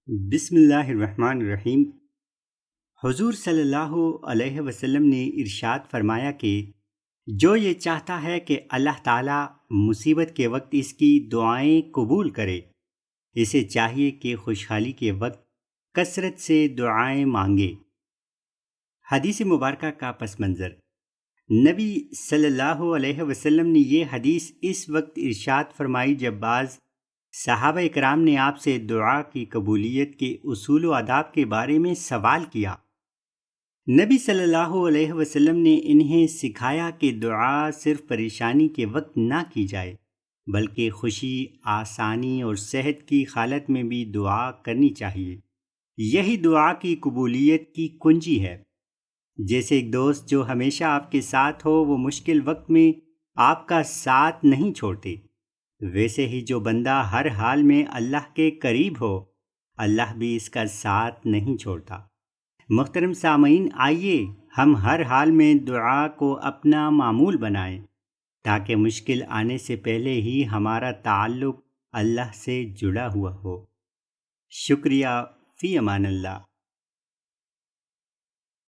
بسم اللہ الرحمن الرحیم۔ حضور صلی اللہ علیہ وسلم نے ارشاد فرمایا کہ جو یہ چاہتا ہے کہ اللہ تعالیٰ مصیبت کے وقت اس کی دعائیں قبول کرے، اسے چاہیے کہ خوشحالی کے وقت کثرت سے دعائیں مانگے۔ حدیث مبارکہ کا پس منظر: نبی صلی اللہ علیہ وسلم نے یہ حدیث اس وقت ارشاد فرمائی جب بعض صحابہ اکرام نے آپ سے دعا کی قبولیت کے اصول و آداب کے بارے میں سوال کیا۔ نبی صلی اللہ علیہ وسلم نے انہیں سکھایا کہ دعا صرف پریشانی کے وقت نہ کی جائے، بلکہ خوشی، آسانی اور صحت کی حالت میں بھی دعا کرنی چاہیے۔ یہی دعا کی قبولیت کی کنجی ہے۔ جیسے ایک دوست جو ہمیشہ آپ کے ساتھ ہو، وہ مشکل وقت میں آپ کا ساتھ نہیں چھوڑتے، ویسے ہی جو بندہ ہر حال میں اللہ کے قریب ہو، اللہ بھی اس کا ساتھ نہیں چھوڑتا۔ محترم سامعین، آئیے ہم ہر حال میں دعا کو اپنا معمول بنائیں تاکہ مشکل آنے سے پہلے ہی ہمارا تعلق اللہ سے جڑا ہوا ہو۔ شکریہ، فی امان اللہ۔